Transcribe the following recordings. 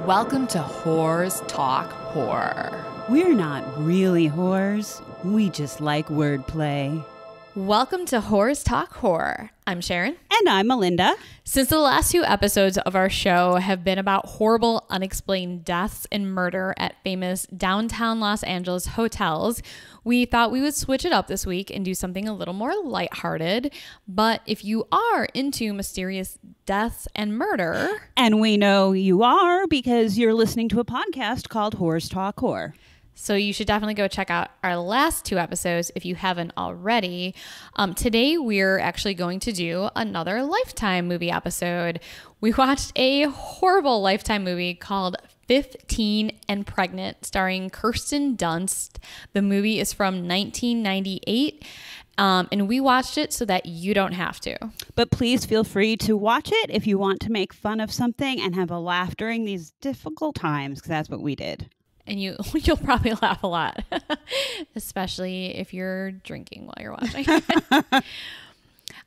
Welcome to Whores Talk Horror. We're not really whores. We just like wordplay. Welcome to Whores Talk Horror. I'm Sharon. And I'm Melinda. Since the last two episodes of our show have been about horrible, unexplained deaths and murder at famous downtown Los Angeles hotels, we thought we would switch it up this week and do something a little more lighthearted. But if you are into mysterious deaths and murder... And we know you are because you're listening to a podcast called Whores Talk Horror. So you should definitely go check out our last two episodes if you haven't already. Today, we're actually going to do another Lifetime movie episode. We watched a horrible Lifetime movie called 15 and Pregnant, starring Kirsten Dunst. The movie is from 1998. And we watched it so that you don't have to. But please feel free to watch it if you want to make fun of something and have a laugh during these difficult times, because that's what we did. And you'll probably laugh a lot, especially if you're drinking while you're watching.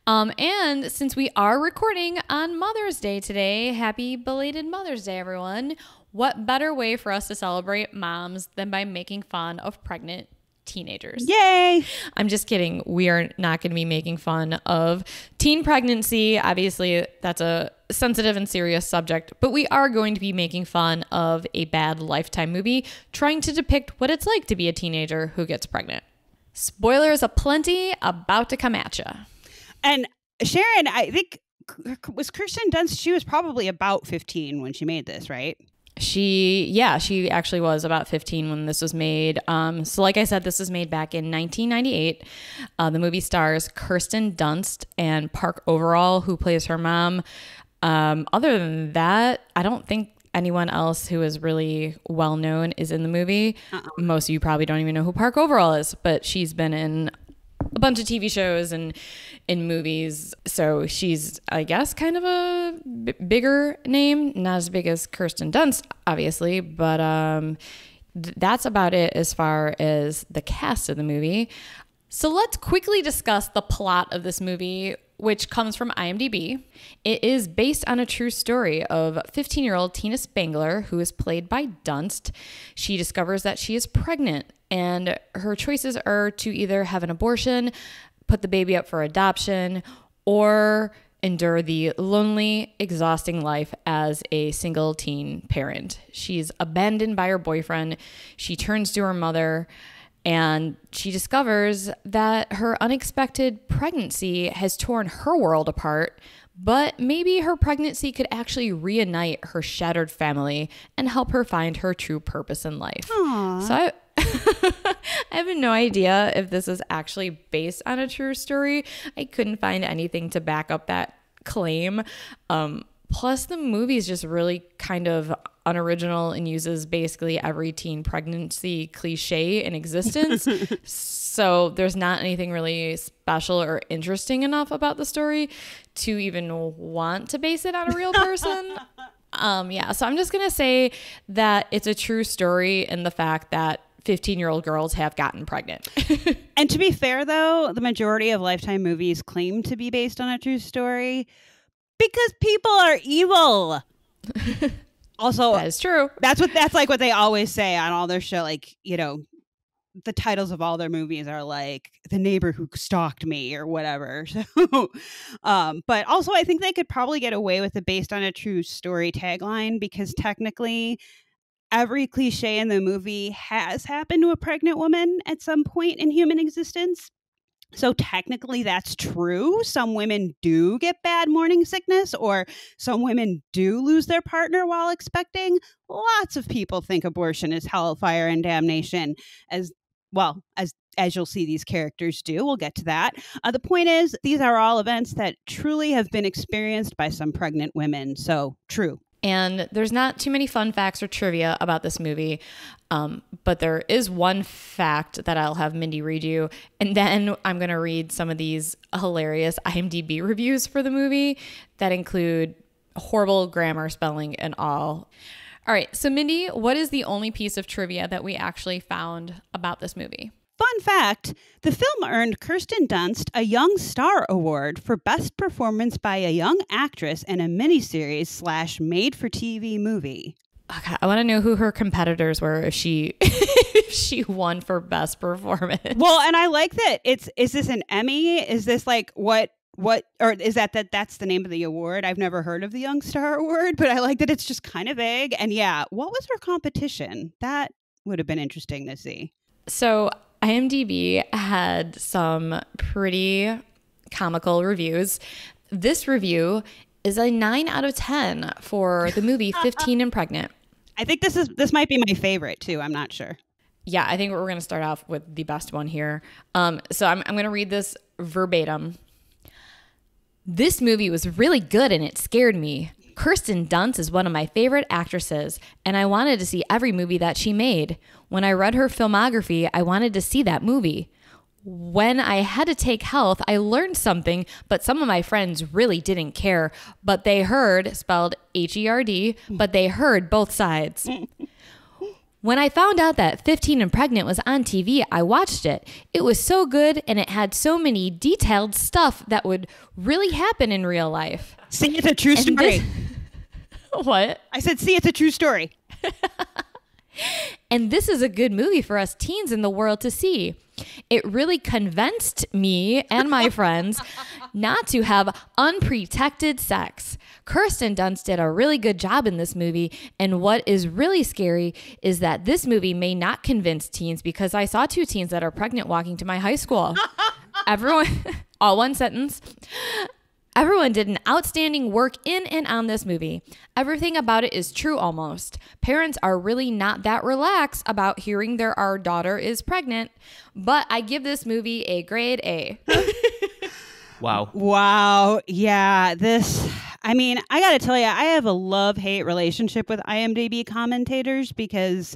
And since we are recording on Mother's Day today, happy belated Mother's Day, everyone. What better way for us to celebrate moms than by making fun of pregnant teenagers? Yay! I'm just kidding. We are not going to be making fun of teen pregnancy. Obviously, that's a sensitive and serious subject, but we are going to be making fun of a bad Lifetime movie trying to depict what it's like to be a teenager who gets pregnant. Spoilers aplenty about to come at you. And Sharon, I think, was Kirsten Dunst, she was probably about 15 when she made this, right? She actually was about 15 when this was made. So like I said, this was made back in 1998. The movie stars Kirsten Dunst and Park Overall, who plays her mom. Other than that, I don't think anyone else who is really well known is in the movie. Most of you probably don't even know who Park Overall is, but she's been in a bunch of TV shows and in movies. So she's, I guess, kind of a bigger name, not as big as Kirsten Dunst, obviously, but that's about it as far as the cast of the movie. So let's quickly discuss the plot of this movie, which comes from IMDb. It is based on a true story of 15-year-old Tina Spangler, who is played by Dunst. She discovers that she is pregnant, and her choices are to either have an abortion, put the baby up for adoption, or endure the lonely, exhausting life as a single teen parent. She's abandoned by her boyfriend. She turns to her mother, and she discovers that her unexpected pregnancy has torn her world apart, but maybe her pregnancy could actually reunite her shattered family and help her find her true purpose in life. Aww. So I have no idea if this is actually based on a true story. I couldn't find anything to back up that claim. Plus, the movie is just really kind of unoriginal and uses basically every teen pregnancy cliche in existence. So there's not anything really special or interesting enough about the story to even want to base it on a real person. So I'm just going to say that it's a true story in the fact that 15-year-old girls have gotten pregnant. And to be fair, though, the majority of Lifetime movies claim to be based on a true story because people are evil. Also, that is true. That's like what they always say on all their show. Like, you know, the titles of all their movies are like The Neighbor Who Stalked Me or whatever. So, but also I think they could probably get away with the based on a true story tagline because technically every cliche in the movie has happened to a pregnant woman at some point in human existence. So technically that's true. Some women do get bad morning sickness, or some women do lose their partner while expecting. Lots of people think abortion is hellfire and damnation, as well as you'll see these characters do. We'll get to that. The point is, these are all events that truly have been experienced by some pregnant women. So true. And there's not too many fun facts or trivia about this movie, but there is one fact that I'll have Mindy read you, and then I'm going to read some of these hilarious IMDb reviews for the movie that include horrible grammar, spelling, and all. All right, so Mindy, what is the only piece of trivia that we actually found about this movie? Fun fact, the film earned Kirsten Dunst a Young Star Award for Best Performance by a Young Actress in a Miniseries / Made-for-TV Movie. Okay, I want to know who her competitors were if she if she won for best performance. Well, and I like that is this an Emmy? Is this like what or is that's the name of the award? I've never heard of the Young Star Award, but I like that it's just kind of vague. And yeah, what was her competition? That would have been interesting to see. So IMDb had some pretty comical reviews. This review is a 9 out of 10 for the movie 15 and Pregnant. I think this might be my favorite too. I'm not sure. Yeah, I think we're going to start off with the best one here. So I'm going to read this verbatim. This movie was really good and it scared me. Kirsten Dunst is one of my favorite actresses, and I wanted to see every movie that she made. When I read her filmography, I wanted to see that movie. When I had to take health, I learned something, but some of my friends really didn't care. But they heard, spelled H-E-R-D, but they heard both sides. When I found out that 15 and Pregnant was on TV, I watched it. It was so good, and it had so many detailed stuff that would really happen in real life. See, it's a true story. What? I said, see, it's a true story. And this is a good movie for us teens in the world to see. It really convinced me and my friends not to have unprotected sex. Kirsten Dunst did a really good job in this movie, and what is really scary is that this movie may not convince teens, because I saw 2 teens that are pregnant walking to my high school. Everyone, all one sentence. Everyone did an outstanding work in and on this movie. Everything about it is true almost. Parents are really not that relaxed about hearing our daughter is pregnant, but I give this movie a grade A. Wow. Yeah, I mean, I got to tell you, I have a love-hate relationship with IMDb commentators because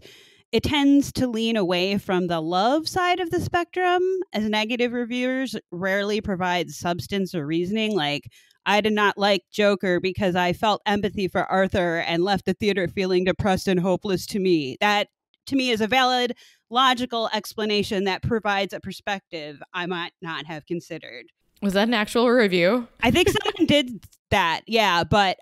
it tends to lean away from the love side of the spectrum, as negative reviewers rarely provide substance or reasoning. Like, I did not like Joker because I felt empathy for Arthur and left the theater feeling depressed and hopeless to me. That, to me, is a valid, logical explanation that provides a perspective I might not have considered. Was that an actual review? I think someone did that, yeah. But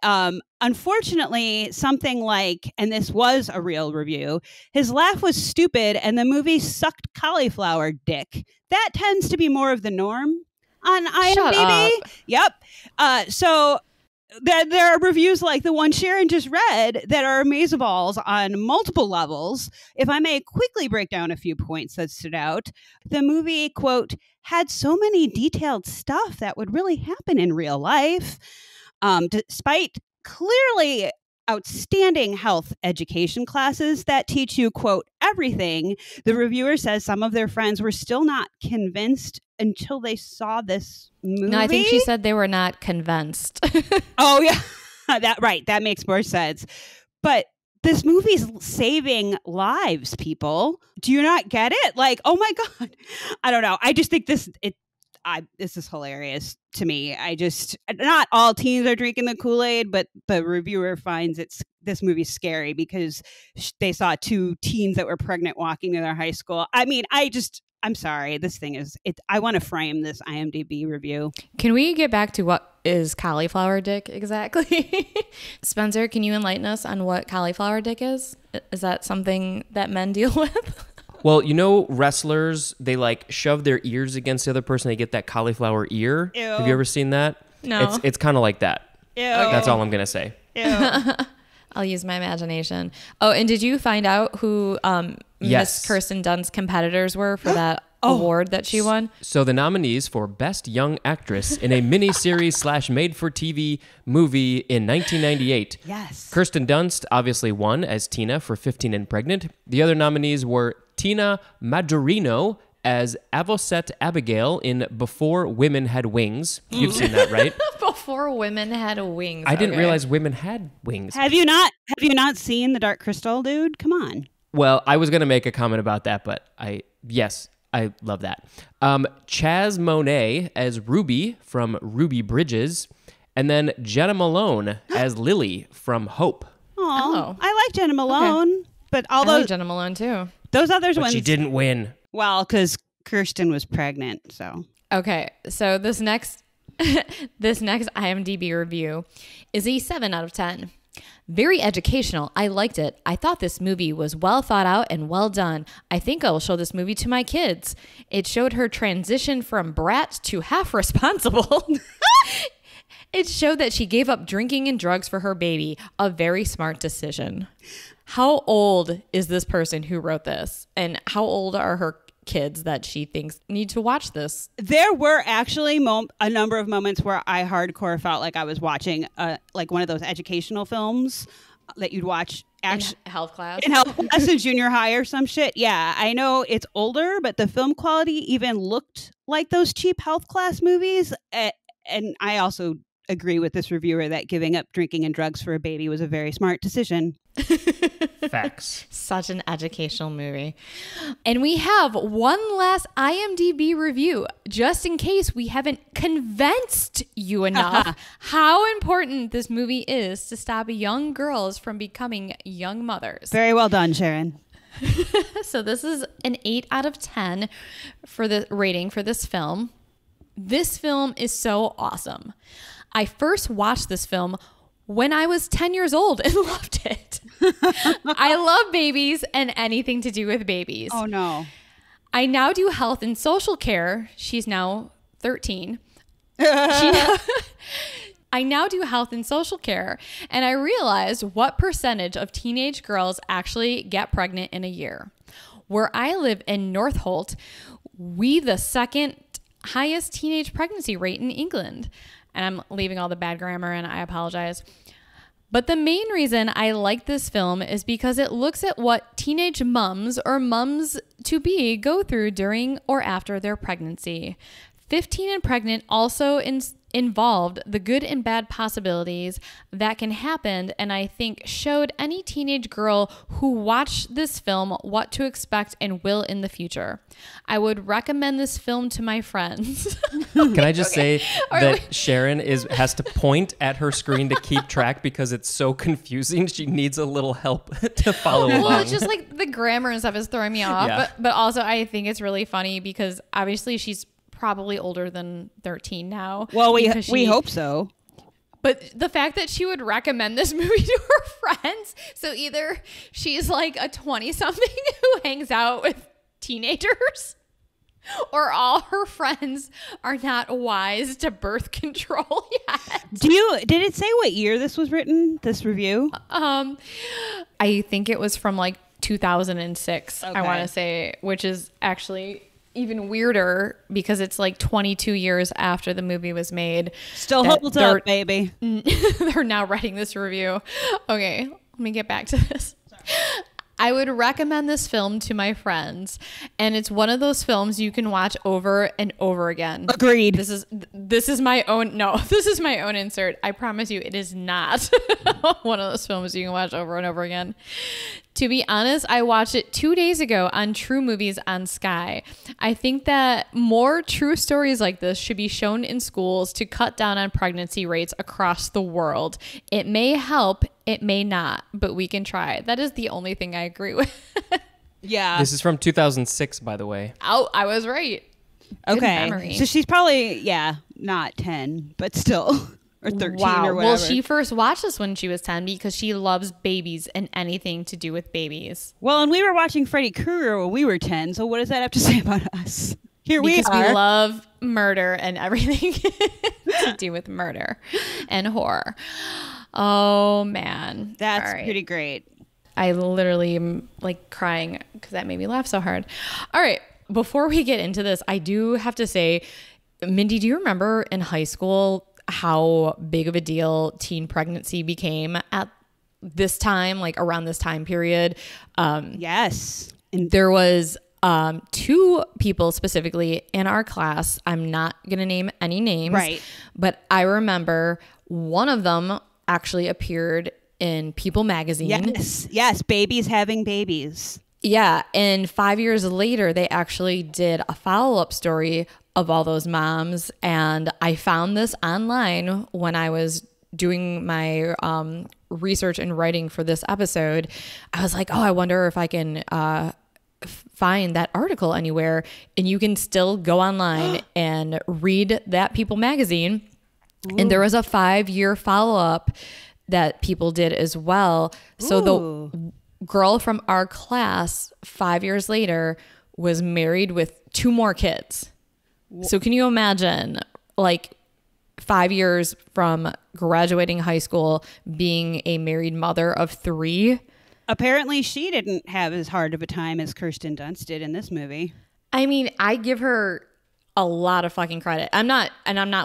unfortunately, something like, and this was a real review, his laugh was stupid and the movie sucked cauliflower dick. That tends to be more of the norm on IMDb. Shut up. Yep. So there are reviews like the one Sharon just read that are amazeballs on multiple levels. If I may quickly break down a few points that stood out, the movie, quote, had so many detailed stuff that would really happen in real life. Despite clearly outstanding health education classes that teach you, quote, everything, the reviewer says some of their friends were still not convinced until they saw this movie. No, I think she said they were not convinced. Oh, yeah. That makes more sense. But this movie's saving lives, people. Do you not get it? Like, oh my God. I don't know. I just think this is hilarious to me. Not all teens are drinking the Kool-Aid, but the reviewer finds this movie's scary because they saw 2 teens that were pregnant walking to their high school. I mean, I'm sorry. This thing is, I want to frame this IMDb review. Can we get back to what is cauliflower dick exactly? Spencer, can you enlighten us on what cauliflower dick is? Is that something that men deal with? Well, you know, wrestlers, they like shove their ears against the other person. They get that cauliflower ear. Ew. Have you ever seen that? No. It's kind of like that. Ew. That's all I'm going to say. Ew. I'll use my imagination. Oh, and did you find out who Yes. Miss Kirsten Dunst's competitors were for that award that she won? So the nominees for Best Young Actress in a miniseries / made-for-TV movie in 1998. Yes. Kirsten Dunst obviously won as Tina for 15 and Pregnant. The other nominees were Tina Majorino as Avocet Abigail in Before Women Had Wings. You've seen that, right? Before Women Had Wings. I didn't realize women had wings. Have you not seen The Dark Crystal, dude? Come on. Well, I was going to make a comment about that, but I love that. Chaz Monet as Ruby from Ruby Bridges, and then Jenna Malone as Lily from Hope. Oh, I like Jenna Malone, but I like Jenna Malone too. Those others But ones, she didn't win. well, because Kirsten was pregnant, so. Okay, so this next IMDb review is a 7 out of 10. Very educational. I liked it. I thought this movie was well thought out and well done. I think I will show this movie to my kids. It showed her transition from brat to half responsible. It showed that she gave up drinking and drugs for her baby. A very smart decision. How old is this person who wrote this? And how old are her kids that she thinks need to watch this? There were actually a number of moments where I hardcore felt like I was watching like one of those educational films that you'd watch in health class. In health class in junior high or some shit. Yeah, I know it's older, but the film quality even looked like those cheap health class movies. And I also agree with this reviewer that giving up drinking and drugs for a baby was a very smart decision. Facts. Such an educational movie. And we have one last IMDb review, just in case we haven't convinced you enough how important this movie is to stop young girls from becoming young mothers. Very well done, Sharon. So this is an 8 out of 10 for the rating for this film. This film is so awesome. I first watched this film when I was 10 years old and loved it. I love babies and anything to do with babies. Oh, no. I now do health and social care. She's now 13. I now do health and social care, and I realized what percentage of teenage girls actually get pregnant in a year. Where I live in North Holt, we the second highest teenage pregnancy rate in England. And I'm leaving all the bad grammar, and I apologize. But the main reason I like this film is because it looks at what teenage mums or mums-to-be go through during or after their pregnancy. 15 and Pregnant also involved the good and bad possibilities that can happen, and I think showed any teenage girl who watched this film what to expect and will in the future. I would recommend this film to my friends. Can I just say that Sharon has to point at her screen to keep track because it's so confusing. She needs a little help to follow along. Well, it's just like the grammar and stuff is throwing me off. Yeah. But also I think it's really funny because obviously she's probably older than 13 now. Well, we hope so. But the fact that she would recommend this movie to her friends, so either she's like a 20-something who hangs out with teenagers, or all her friends are not wise to birth control yet. Did it say what year this was written, this review? I think it was from like 2006, okay. I want to say, which is actually even weirder because it's like 22 years after the movie was made. Still holds up, baby. They're now writing this review. Okay, let me get back to this. Sorry. I would recommend this film to my friends, and it's one of those films you can watch over and over again. Agreed. This is my own insert. I promise you it is not one of those films you can watch over and over again. To be honest, I watched it 2 days ago on True Movies on Sky. I think that more true stories like this should be shown in schools to cut down on pregnancy rates across the world. It may help, it may not, but we can try. That is the only thing I agree with. Yeah. This is from 2006, by the way. Oh, I was right. Good okay. memory. So she's probably, not 10, but still. Or 13 or whatever. Well, she first watched this when she was 10 because she loves babies and anything to do with babies. Well, and we were watching Freddy Krueger when we were 10, so what does that have to say about us? Here we are. Because we love murder and everything to do with murder and horror. Oh, man. That's pretty great. I literally am like crying because that made me laugh so hard. All right. Before we get into this, I do have to say, Mindy, do you remember in high school how big of a deal teen pregnancy became at this time, like around this time period? Yes. And there was 2 people specifically in our class. I'm not going to name any names. Right. But I remember one of them actually appeared in People magazine. Yes. Babies having babies. Yeah. And 5 years later, they actually did a follow-up story of all those moms. And I found this online when I was doing my research and writing for this episode. I was like, oh, I wonder if I can find that article anywhere. And you can still go online and read that People magazine. Ooh. And there was a 5-year follow-up that people did as well. So the girl from our class 5 years later was married with 2 more kids. So can you imagine, like, 5 years from graduating high school being a married mother of 3? Apparently she didn't have as hard of a time as Kirsten Dunst did in this movie. I mean, I give her a lot of fucking credit. I'm not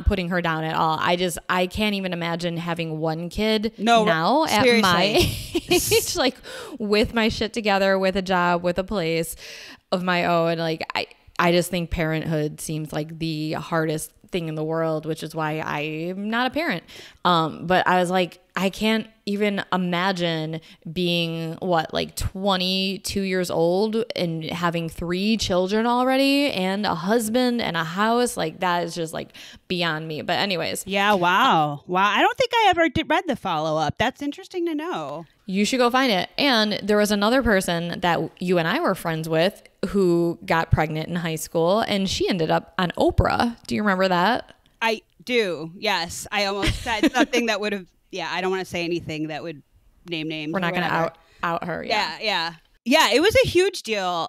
putting her down at all. I can't even imagine having one kid now seriously. At my age, like, with my shit together, with a job, with a place of my own. Like, I just think parenthood seems like the hardest thing in the world, which is why I'm not a parent. But I was like, I can't even imagine being like 22 years old and having 3 children already and a husband and a house. Like, that is just like beyond me. But anyways. Yeah. Wow. I don't think I ever read the follow-up. That's interesting to know. You should go find it. And there was another person that you and I were friends with who got pregnant in high school, and she ended up on Oprah. Do you remember that? I do. Yes. I almost said something that would have. Yeah, I don't want to say anything that would name names. We're not going to out her. Yeah. It was a huge deal.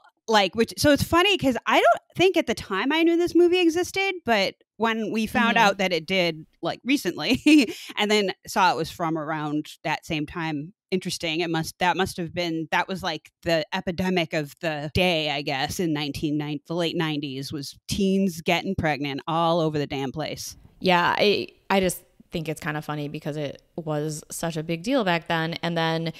So it's funny because I don't think at the time I knew this movie existed, but when we found out that it did, like, recently, and then saw it was from around that same time. Interesting. That was like the epidemic of the day, I guess, in the late 90s, was teens getting pregnant all over the damn place. Yeah, I just think it's kind of funny because it was such a big deal back then. And then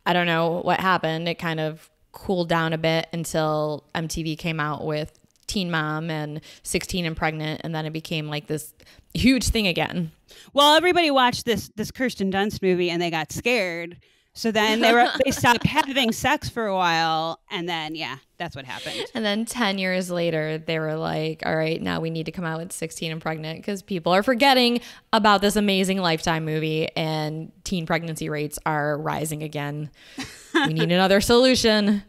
I don't know what happened. It kind of cooled down a bit until MTV came out with Teen Mom and 16 and Pregnant, and then it became like this huge thing again. Well, everybody watched this Kirsten Dunst movie and they got scared. So then they stopped having sex for a while, and then that's what happened. And then 10 years later, they were like, all right, now we need to come out with 16 and Pregnant because people are forgetting about this amazing Lifetime movie and teen pregnancy rates are rising again. We need another solution.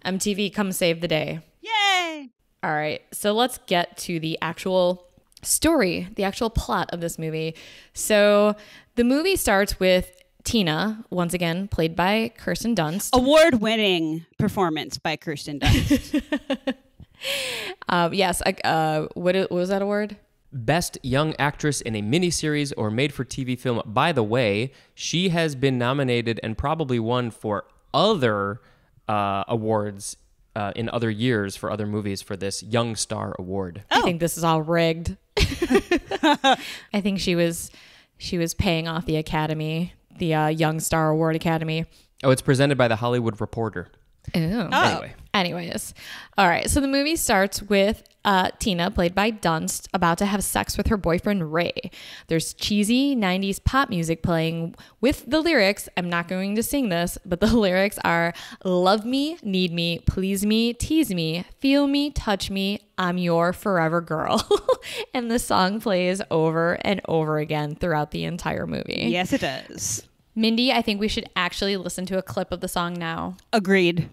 MTV, come save the day. Yay! All right, so let's get to the actual story, the actual plot of this movie. So the movie starts with Tina, once again, played by Kirsten Dunst. Award-winning performance by Kirsten Dunst. Yes. What was that award? Best Young Actress in a Miniseries or Made-for-TV Film. By the way, she has been nominated and probably won for other awards in other years for other movies for this Young Star Award. I think this is all rigged. I think she was paying off the Academy, the Young Star Award Academy. Oh, it's presented by The Hollywood Reporter. Oh. Anyways. All right. So the movie starts with Tina, played by Dunst, about to have sex with her boyfriend, Ray. There's cheesy 90s pop music playing with the lyrics. I'm not going to sing this, but the lyrics are, love me, need me, please me, tease me, feel me, touch me, I'm your forever girl. And the song plays over and over again throughout the entire movie. Yes, it does. Mindy, I think we should actually listen to a clip of the song now. Agreed.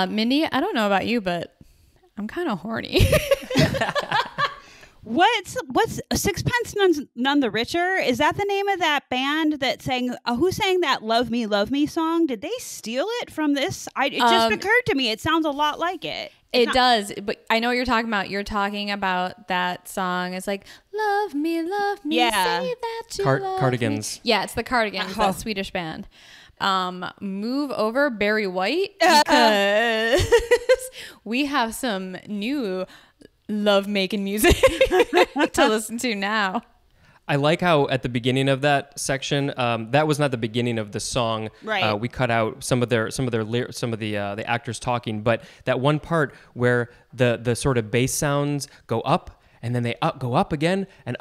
Mindy, I don't know about you, but I'm kind of horny. What's Sixpence None the Richer? Is that the name of that band that sang? Who sang that "Love Me" song? Did they steal it from this? It just occurred to me. It sounds a lot like it. It does, but I know what you're talking about. You're talking about that song. It's like, love me, yeah. say that you love Cardigans. Me. Yeah, it's the Cardigans, that Swedish band. Move over Barry White because we have some new love-making music to listen to now. I like how at the beginning of that section, that was not the beginning of the song. Right. We cut out some of the actors talking, but that one part where the sort of bass sounds go up and then they go up again, and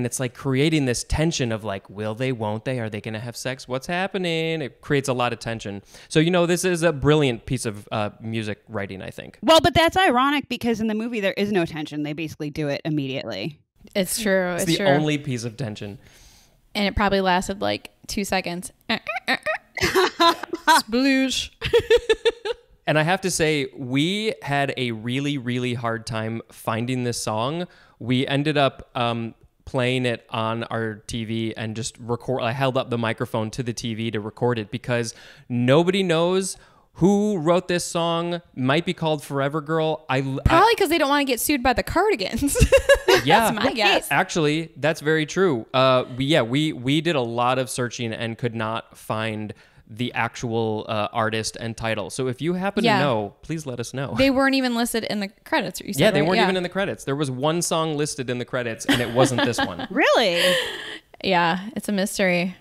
it's like creating this tension of like, will they, won't they, are they going to have sex, what's happening? It creates a lot of tension. So, you know, this is a brilliant piece of music writing, I think. Well, but that's ironic because in the movie there is no tension. They basically do it immediately. It's true. It's the only piece of tension. And it probably lasted like 2 seconds. Sploosh. And I have to say, we had a really, really hard time finding this song. We ended up playing it on our TV and just I held up the microphone to the TV to record it because nobody knows who wrote this song. Might be called Forever Girl. Probably because they don't want to get sued by the Cardigans. Yeah, that's my guess. Actually, that's very true. We did a lot of searching and could not find the actual artist and title. So if you happen to know, please let us know. They weren't even listed in the credits. You said, yeah, they right? weren't even in the credits. There was one song listed in the credits, and it wasn't this one. Really? Yeah, it's a mystery.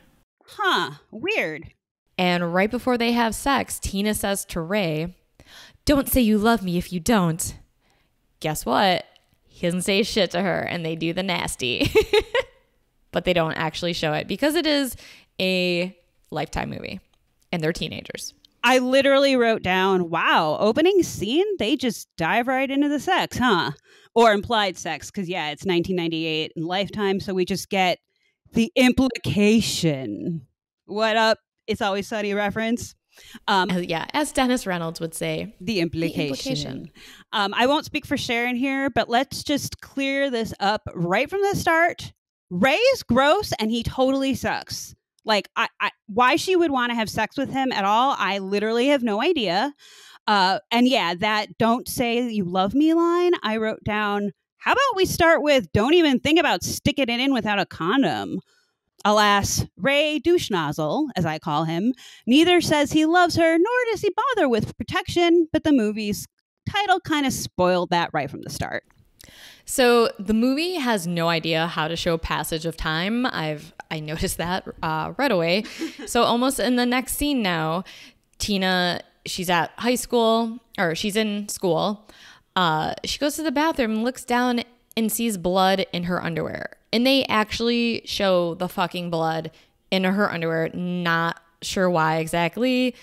Huh. Weird. And right before they have sex, Tina says to Ray, "Don't say you love me if you don't." Guess what? He doesn't say shit to her, and they do the nasty. But they don't actually show it because it is a Lifetime movie. And they're teenagers. I literally wrote down, wow, opening scene, they just dive right into the sex, huh? Or implied sex, because yeah, it's 1998 and Lifetime, so we just get the implication. What up? It's Always Sunny reference. As Dennis Reynolds would say. The implication. I won't speak for Sharon here, but let's just clear this up right from the start. Ray's gross and he totally sucks. Like, why she would want to have sex with him at all, I literally have no idea. And yeah, that "don't say you love me" line, I wrote down, how about we start with "don't even think about sticking it in without a condom." Alas, Ray Douche-Nozzle, as I call him, neither says he loves her, nor does he bother with protection, but the movie's title kind of spoiled that right from the start. So the movie has no idea how to show passage of time. I noticed that right away. So almost in the next scene now, Tina, she's at high school, or she's in school. She goes to the bathroom, looks down, and sees blood in her underwear. And they actually show the fucking blood in her underwear. Not sure why exactly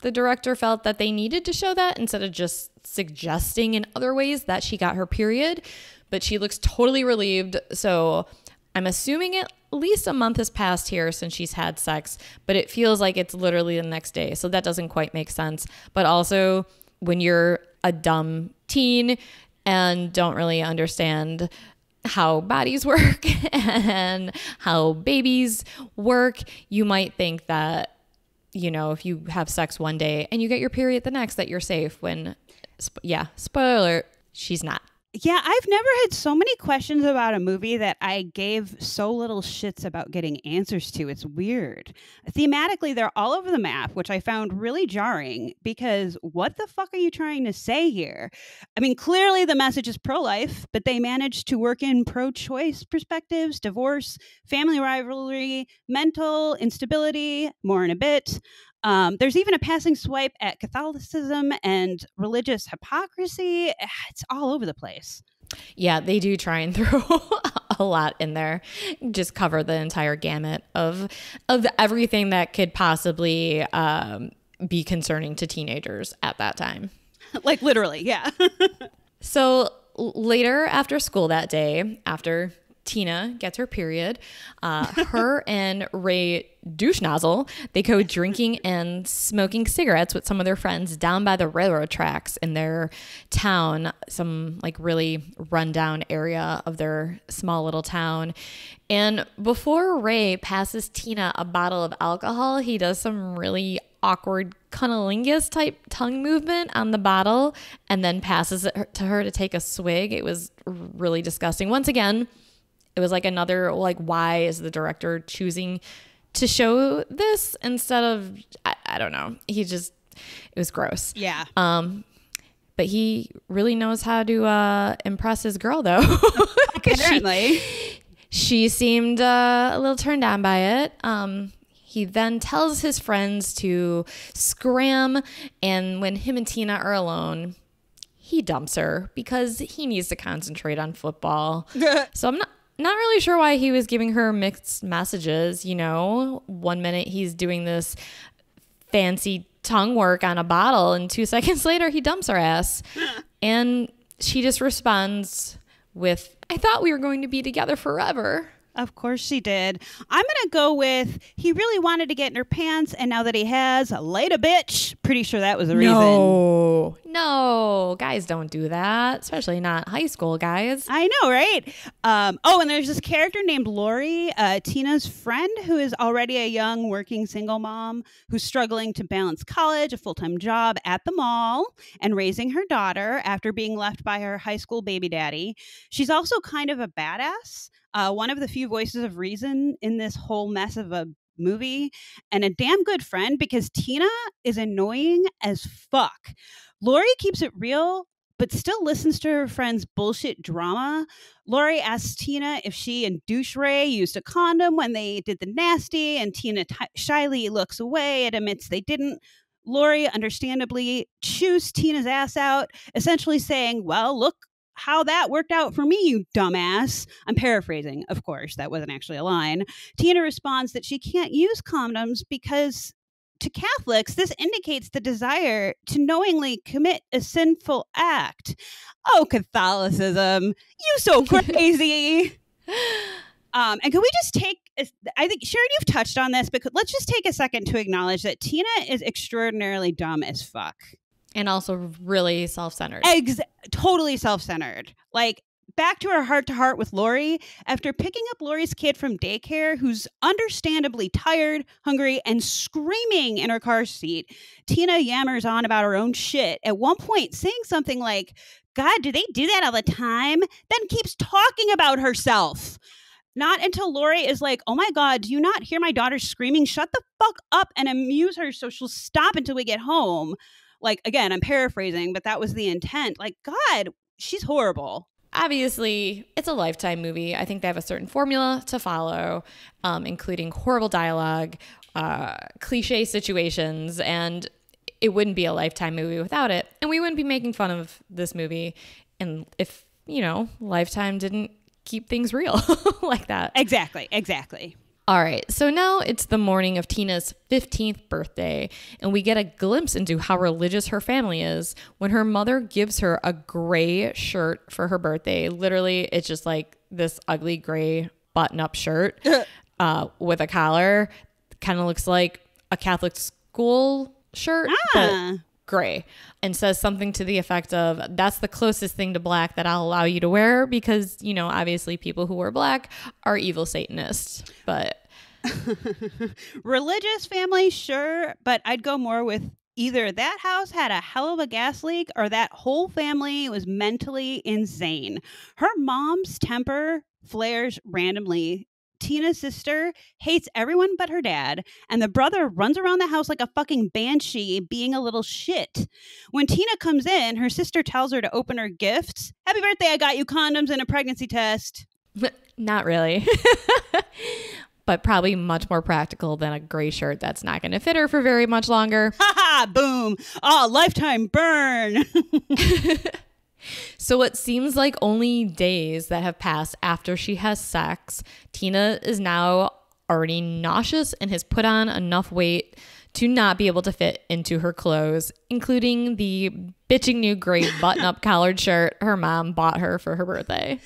the director felt that they needed to show that instead of just suggesting in other ways that she got her period. But she looks totally relieved. So I'm assuming at least a month has passed here since she's had sex, but it feels like it's literally the next day. So that doesn't quite make sense. But also, when you're a dumb teen and don't really understand how bodies work and how babies work, you might think that, you know, if you have sex one day and you get your period the next, that you're safe when, spoiler alert, she's not. Yeah, I've never had so many questions about a movie that I gave so little shits about getting answers to. It's weird. Thematically, they're all over the map, which I found really jarring because what the fuck are you trying to say here? I mean, clearly the message is pro-life, but they managed to work in pro-choice perspectives, divorce, family rivalry, mental instability, more in a bit. There's even a passing swipe at Catholicism and religious hypocrisy. It's all over the place. Yeah, they do try and throw a lot in there. Just cover the entire gamut of everything that could possibly be concerning to teenagers at that time. Like literally, yeah. So later after school that day, after Tina gets her period, her and Ray Douche-Nozzle, they go drinking and smoking cigarettes with some of their friends down by the railroad tracks in their town, some like really rundown area of their small little town. And before Ray passes Tina a bottle of alcohol, he does some really awkward cunnilingus type tongue movement on the bottle and then passes it to her to take a swig. It was really disgusting. Once again, it was like another, like, why is the director choosing to show this instead of, I don't know. It was gross. Yeah. But he really knows how to impress his girl, though. Apparently. She seemed a little turned on by it. He then tells his friends to scram, and when him and Tina are alone, he dumps her because he needs to concentrate on football. So I'm not really sure why he was giving her mixed messages. You know, 1 minute he's doing this fancy tongue work on a bottle, and 2 seconds later he dumps her ass. And she just responds with, I thought we were going to be together forever. Of course she did. I'm going to go with, he really wanted to get in her pants, and now that he has, laid a bitch. Pretty sure that was the reason. No, guys don't do that, especially not high school guys. I know, right? And there's this character named Lori, Tina's friend, who is already a young working single mom who's struggling to balance college, a full-time job at the mall, and raising her daughter after being left by her high school baby daddy. She's also kind of a badass. One of the few voices of reason in this whole mess of a movie, and a damn good friend because Tina is annoying as fuck. Lori keeps it real, but still listens to her friend's bullshit drama. Lori asks Tina if she and Douche Ray used a condom when they did the nasty, and Tina shyly looks away and admits they didn't. Lori understandably chews Tina's ass out, essentially saying, well, look how that worked out for me, you dumbass. I'm paraphrasing, of course. That wasn't actually a line. Tina responds that she can't use condoms because to Catholics, this indicates the desire to knowingly commit a sinful act. Oh, Catholicism, you so crazy. And can we just take, I think, Sharon, you've touched on this, but let's just take a second to acknowledge that Tina is extraordinarily dumb as fuck. And also really self-centered. Totally self-centered. Like, back to her heart-to-heart with Lori, after picking up Lori's kid from daycare, who's understandably tired, hungry, and screaming in her car seat, Tina yammers on about her own shit, at one point saying something like, God, do they do that all the time? Then keeps talking about herself. Not until Lori is like, oh my God, do you not hear my daughter screaming? Shut the fuck up and amuse her so she'll stop until we get home. Like, again, I'm paraphrasing, but that was the intent. Like, God, she's horrible. Obviously, it's a Lifetime movie. I think they have a certain formula to follow, including horrible dialogue, cliche situations, and it wouldn't be a Lifetime movie without it. And we wouldn't be making fun of this movie and if, Lifetime didn't keep things real like that. Exactly. All right, so now it's the morning of Tina's 15th birthday, and we get a glimpse into how religious her family is when her mother gives her a gray shirt for her birthday. Literally, it's just like this ugly gray button-up shirt with a collar. Kind of looks like a Catholic school shirt, but gray, and says something to the effect of, that's the closest thing to black that I'll allow you to wear because, obviously people who wear black are evil Satanists. But religious family, sure, but I'd go more with either that house had a hell of a gas leak or that whole family was mentally insane. Her mom's temper flares randomly. Tina's sister hates everyone but her dad, and the brother runs around the house like a fucking banshee being a little shit. When Tina comes in, her sister tells her to open her gifts. Happy birthday, I got you condoms and a pregnancy test. Not really. But probably much more practical than a gray shirt that's not going to fit her for very much longer. Ha ha, boom. Oh, Lifetime burn. So it seems like only days that have passed after she has sex, Tina is now already nauseous and has put on enough weight to not be able to fit into her clothes, including the bitching new gray button-up collared shirt her mom bought her for her birthday.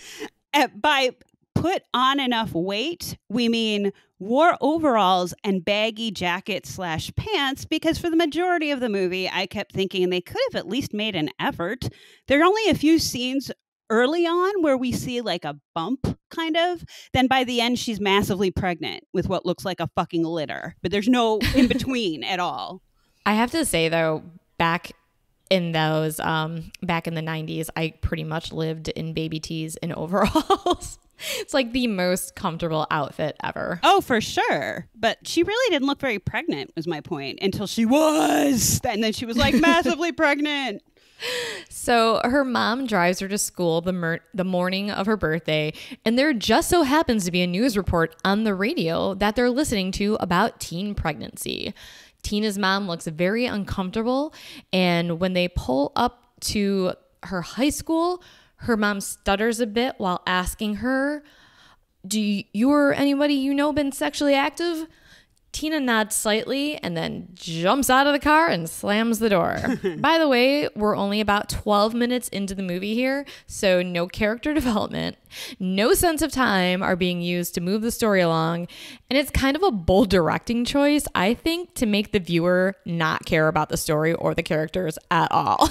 By put on enough weight, we mean wore overalls and baggy jackets / pants, because for the majority of the movie, I kept thinking they could have at least made an effort. There are only a few scenes early on where we see like a bump, kind of. Then by the end, she's massively pregnant with what looks like a fucking litter. But there's no in between at all. I have to say, though, back in the 90s, I pretty much lived in baby tees and overalls. It's like the most comfortable outfit ever. Oh, for sure. But she really didn't look very pregnant, was my point, until she was. And then she was like massively pregnant. So her mom drives her to school the morning of her birthday, and there just so happens to be a news report on the radio that they're listening to about teen pregnancy. Tina's mom looks very uncomfortable, and when they pull up to her high school, her mom stutters a bit while asking her, "Do you or anybody you know been sexually active?" Tina nods slightly and then jumps out of the car and slams the door. By the way, we're only about 12 minutes into the movie here, so no character development, no sense of time are being used to move the story along, and it's kind of a bold directing choice, I think, to make the viewer not care about the story or the characters at all.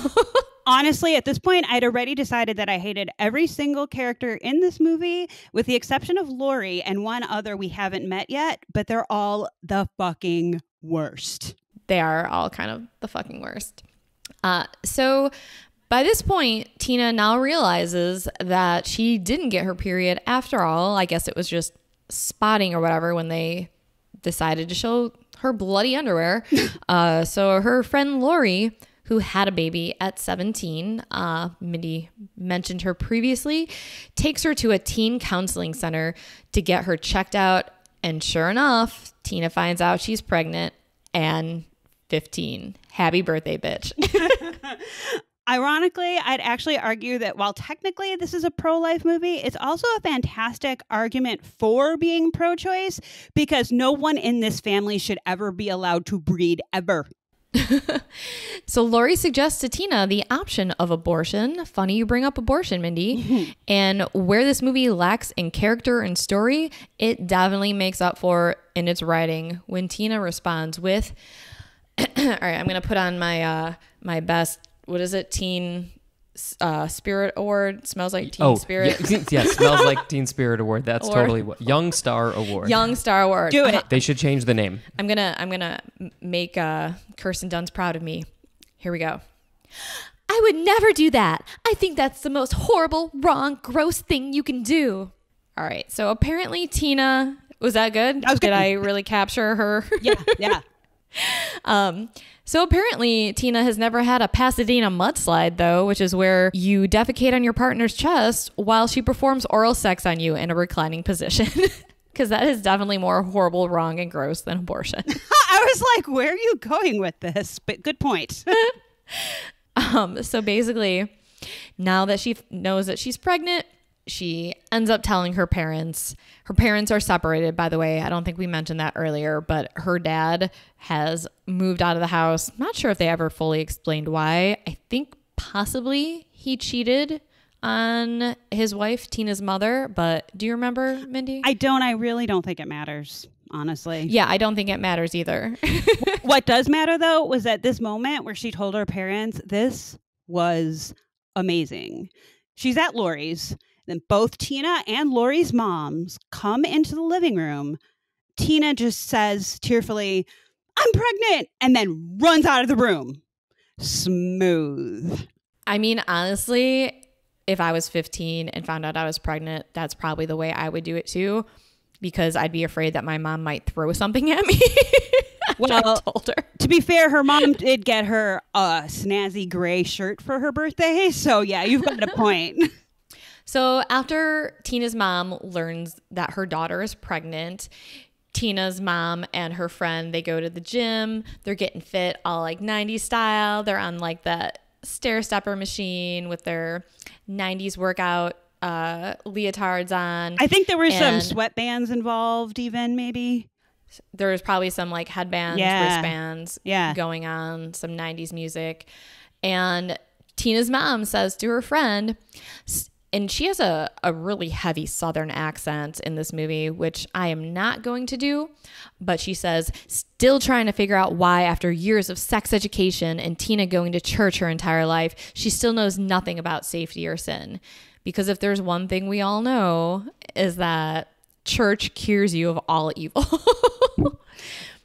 Honestly, at this point, I'd already decided that I hated every single character in this movie, with the exception of Lori and one other we haven't met yet, but they're all the fucking worst. They are all kind of the fucking worst. So by this point, Tina now realizes that she didn't get her period after all. I guess it was just spotting or whatever when they decided to show her bloody underwear. So her friend Lori, who had a baby at 17, Mindy mentioned her previously, takes her to a teen counseling center to get her checked out. And sure enough, Tina finds out she's pregnant and 15. Happy birthday, bitch. Ironically, I'd actually argue that while technically this is a pro-life movie, it's also a fantastic argument for being pro-choice, because no one in this family should ever be allowed to breed ever. So Lori suggests to Tina the option of abortion. Funny you bring up abortion, Mindy. And where this movie lacks in character and story, it definitely makes up for in its writing when Tina responds with, all right, I'm going to put on my my best, what is it, teen spirit award. Smells like teen spirit. Yeah, smells like teen spirit award. That's totally what Young Star Award. Young Star Award. Do it. They should change the name. I'm gonna make Kirsten Dunst proud of me. Here we go. I would never do that. I think that's the most horrible, wrong, gross thing you can do. All right. So apparently Tina, was that good? That was good. Did I really capture her? Yeah. So apparently Tina has never had a Pasadena mudslide, though, which is where you defecate on your partner's chest while she performs oral sex on you in a reclining position. Because that is definitely more horrible, wrong, and gross than abortion. I was like, where are you going with this? But good point. So basically, now that she knows that she's pregnant, she ends up telling her parents. Her parents are separated, by the way. I don't think we mentioned that earlier, but her dad has moved out of the house. Not sure if they ever fully explained why. I think possibly he cheated on his wife, Tina's mother. But do you remember, Mindy? I don't. I really don't think it matters, honestly. Yeah, I don't think it matters either. What does matter, though, was at this moment where she told her parents, this was amazing. She's at Lori's. Then both Tina and Lori's moms come into the living room. Tina just says tearfully, "I'm pregnant," and then runs out of the room. Smooth. I mean, honestly, if I was 15 and found out I was pregnant, that's probably the way I would do it too, because I'd be afraid that my mom might throw something at me. Well, I told her. To be fair, her mom did get her a snazzy gray shirt for her birthday. So yeah, you've got a point. So after Tina's mom learns that her daughter is pregnant, Tina's mom and her friend, they go to the gym. They're getting fit all like 90s style. They're on like that stair stepper machine with their 90s workout leotards on. I think there were some sweatbands involved even, maybe. There was probably some like headbands, wristbands going on, some 90s music. And Tina's mom says to her friend, and she has a really heavy Southern accent in this movie, which I am not going to do. But she says, still trying to figure out why, after years of sex education and Tina going to church her entire life, she still knows nothing about safety or sin. Because if there's one thing we all know, is that church cures you of all evil.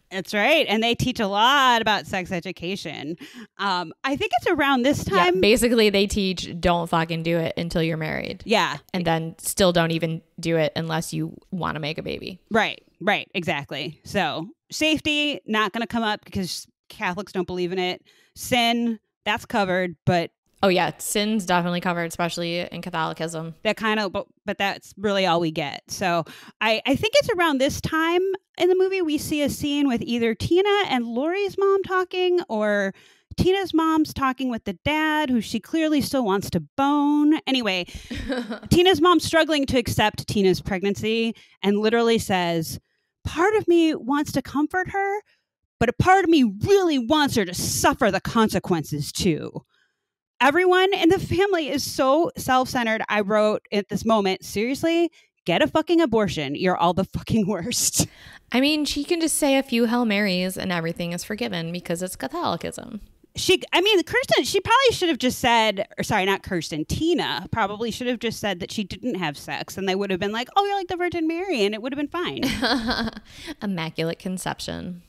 That's right. And they teach a lot about sex education. I think it's around this time. Yeah, basically, they teach don't fucking do it until you're married. Yeah. And then still don't even do it unless you want to make a baby. Right. Exactly. So safety, not going to come up because Catholics don't believe in it. Sin, that's covered. But oh, yeah. Sin's definitely covered, especially in Catholicism. That kind of, but that's really all we get. So I think it's around this time in the movie we see a scene with either Tina and Lori's mom talking, or Tina's mom's talking with the dad, who she clearly still wants to bone. Anyway, Tina's mom's struggling to accept Tina's pregnancy and literally says, part of me wants to comfort her, but a part of me really wants her to suffer the consequences too. Everyone in the family is so self-centered. I wrote at this moment, seriously, get a fucking abortion. You're all the fucking worst. I mean, she can just say a few Hail Marys and everything is forgiven because it's Catholicism. Kirsten, she probably should have just said, or sorry, not Kirsten, Tina probably should have just said that she didn't have sex, and they would have been like, oh, you're like the Virgin Mary, and it would have been fine. Immaculate conception.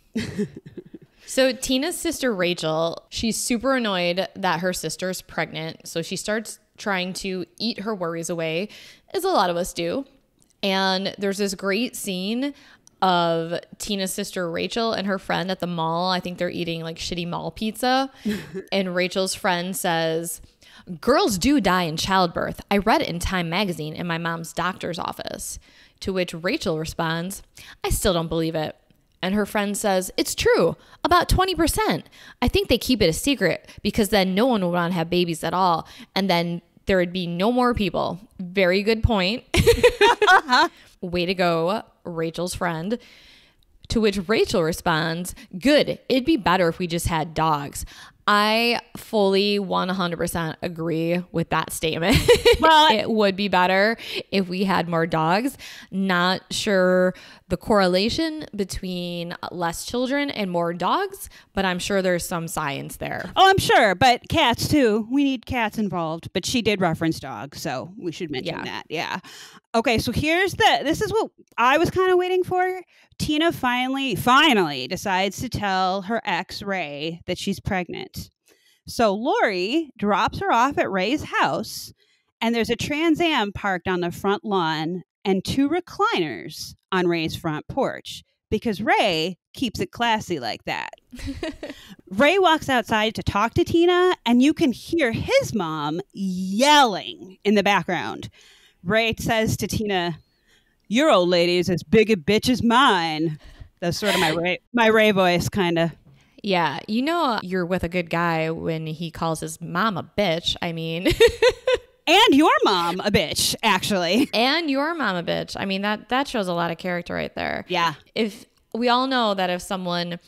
So Tina's sister, Rachel, she's super annoyed that her sister's pregnant. So she starts trying to eat her worries away, as a lot of us do. And there's this great scene of Tina's sister, Rachel, and her friend at the mall. I think they're eating like shitty mall pizza. And Rachel's friend says, girls do die in childbirth. I read it in Time magazine in my mom's doctor's office. To which Rachel responds, I still don't believe it. And her friend says, it's true, about 20%. I think they keep it a secret because then no one would want to have babies at all. And then there would be no more people. Very good point. Way to go, Rachel's friend. To which Rachel responds, good, it'd be better if we just had dogs. I fully 100% agree with that statement. Well, it would be better if we had more dogs. Not sure the correlation between less children and more dogs, but I'm sure there's some science there. Oh, I'm sure, but cats too. We need cats involved, but she did reference dogs, so we should mention that. Yeah. Okay, so this is what I was kind of waiting for. Tina finally decides to tell her ex, Ray, that she's pregnant. So Lori drops her off at Ray's house, and there's a Trans Am parked on the front lawn and 2 recliners on Ray's front porch because Ray keeps it classy like that. Ray walks outside to talk to Tina, and you can hear his mom yelling in the background. Ray says to Tina, your old lady is as big a bitch as mine. That's sort of my Ray voice, kind of. Yeah, you know you're with a good guy when he calls his mom a bitch. I mean... And your mom a bitch, actually. And your mom a bitch. I mean, that shows a lot of character right there. Yeah. If we all know that if someone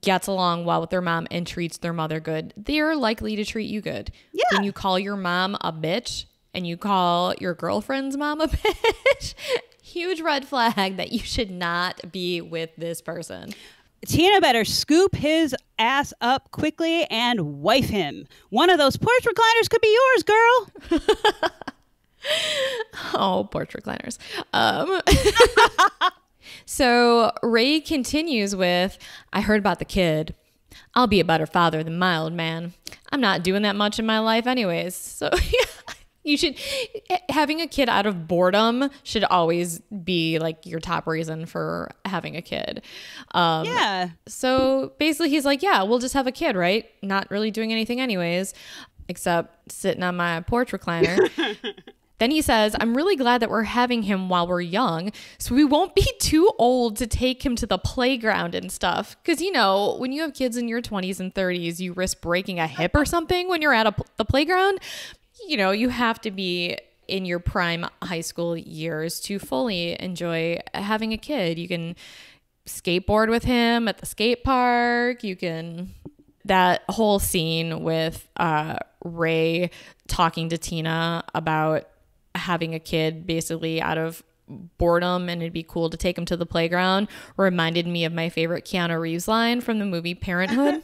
gets along well with their mom and treats their mother good, they're likely to treat you good. Yeah. When you call your mom a bitch and you call your girlfriend's mom a bitch... Huge red flag that you should not be with this person. Tina better scoop his ass up quickly and wife him. One of those porch recliners could be yours, girl. Oh, porch recliners. So Ray continues with, I heard about the kid. I'll be a better father than my old man. I'm not doing that much in my life anyways. So having a kid out of boredom should always be like your top reason for having a kid. Yeah. So basically he's like, yeah, we'll just have a kid, right? Not really doing anything anyways, except sitting on my porch recliner. Then he says, I'm really glad that we're having him while we're young, so we won't be too old to take him to the playground and stuff. Because, you know, when you have kids in your 20s and 30s, you risk breaking a hip or something when you're at the playground. You know, you have to be in your prime high school years to fully enjoy having a kid. You can skateboard with him at the skate park. You can... That whole scene with Ray talking to Tina about having a kid basically out of boredom and it'd be cool to take him to the playground reminded me of my favorite Keanu Reeves line from the movie Parenthood,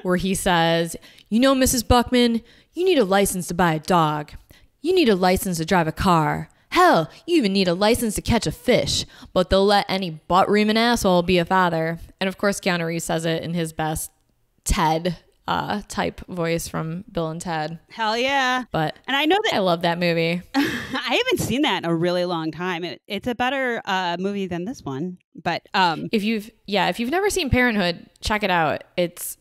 where he says, you know, Mrs. Buckman, you need a license to buy a dog. You need a license to drive a car. Hell, you even need a license to catch a fish, but they'll let any butt-reaming asshole be a father. And of course, Keanu Reeves says it in his best Ted type voice from Bill and Ted. Hell yeah. But and I know that I love that movie. I haven't seen that in a really long time. It's a better movie than this one. But if you've never seen Parenthood, check it out. It's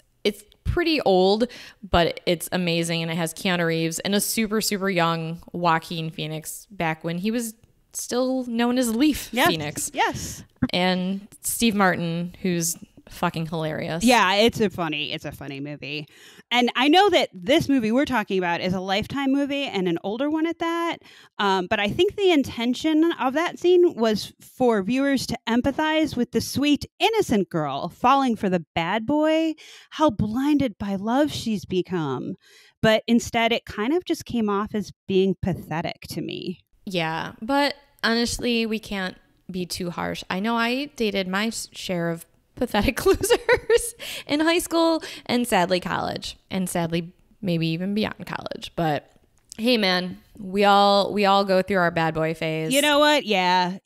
pretty old, but it's amazing, and it has Keanu Reeves and a super, super young Joaquin Phoenix back when he was still known as Leaf Phoenix. Yes. And Steve Martin, who's fucking hilarious. Yeah, it's a funny movie. And I know that this movie we're talking about is a Lifetime movie and an older one at that. But I think the intention of that scene was for viewers to empathize with the sweet, innocent girl falling for the bad boy, how blinded by love she's become. But instead, it kind of just came off as being pathetic to me. Yeah, but honestly, we can't be too harsh. I know I dated my share of pathetic losers in high school and sadly college, and sadly maybe even beyond college. But hey, man, we all go through our bad boy phase. You know what? Yeah,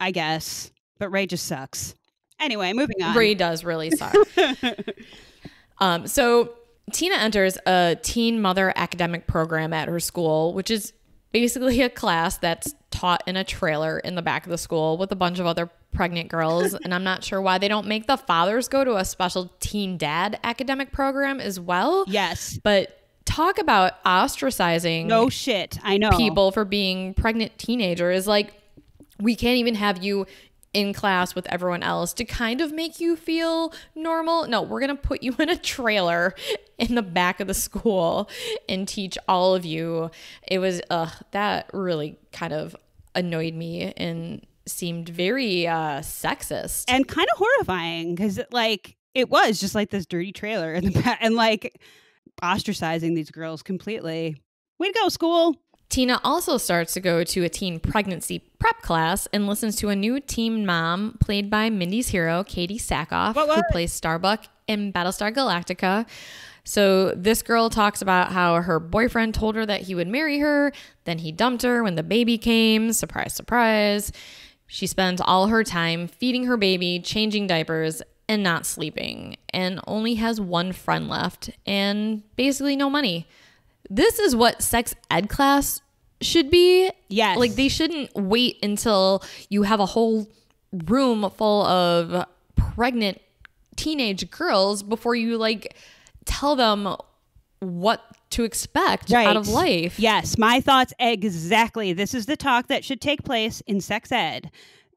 I guess. But Ray just sucks. Anyway, moving on. Ray does really suck. So Tina enters a teen mother academic program at her school, which is basically a class that's taught in a trailer in the back of the school with a bunch of other pregnant girls. And I'm not sure why they don't make the fathers go to a special teen dad academic program as well. Yes. But talk about ostracizing no shit. I know. people for being pregnant teenagers. Like, we can't even have you in class with everyone else to kind of make you feel normal. No, we're going to put you in a trailer in the back of the school and teach all of you. It was, that really kind of annoyed me and seemed very sexist. And kind of horrifying because it was just like this dirty trailer in the back and like ostracizing these girls completely. Way to go, school. Tina also starts to go to a teen pregnancy prep class and listens to a new teen mom played by Mindy's hero, Katie Sackhoff, who plays Starbuck in Battlestar Galactica. So this girl talks about how her boyfriend told her that he would marry her, then he dumped her when the baby came. Surprise, surprise. She spends all her time feeding her baby, changing diapers, and not sleeping, and only has one friend left and basically no money. This is what sex ed class should be. Yes. Like, they shouldn't wait until you have a whole room full of pregnant teenage girls before you like tell them what to expect out of life. Yes, my thoughts exactly. This is the talk that should take place in sex ed.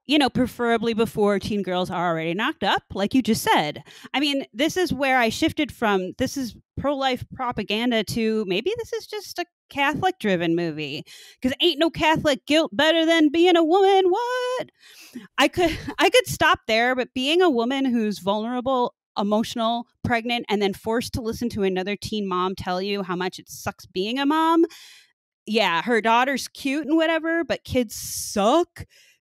You know, preferably before teen girls are already knocked up, like you just said. I mean, this is where I shifted from this is pro-life propaganda to maybe this is just a Catholic-driven movie. Because ain't no Catholic guilt better than being a woman. What? I could stop there, but being a woman who's vulnerable, emotional, pregnant, and then forced to listen to another teen mom tell you how much it sucks being a mom. Yeah, her daughter's cute and whatever, but kids suck.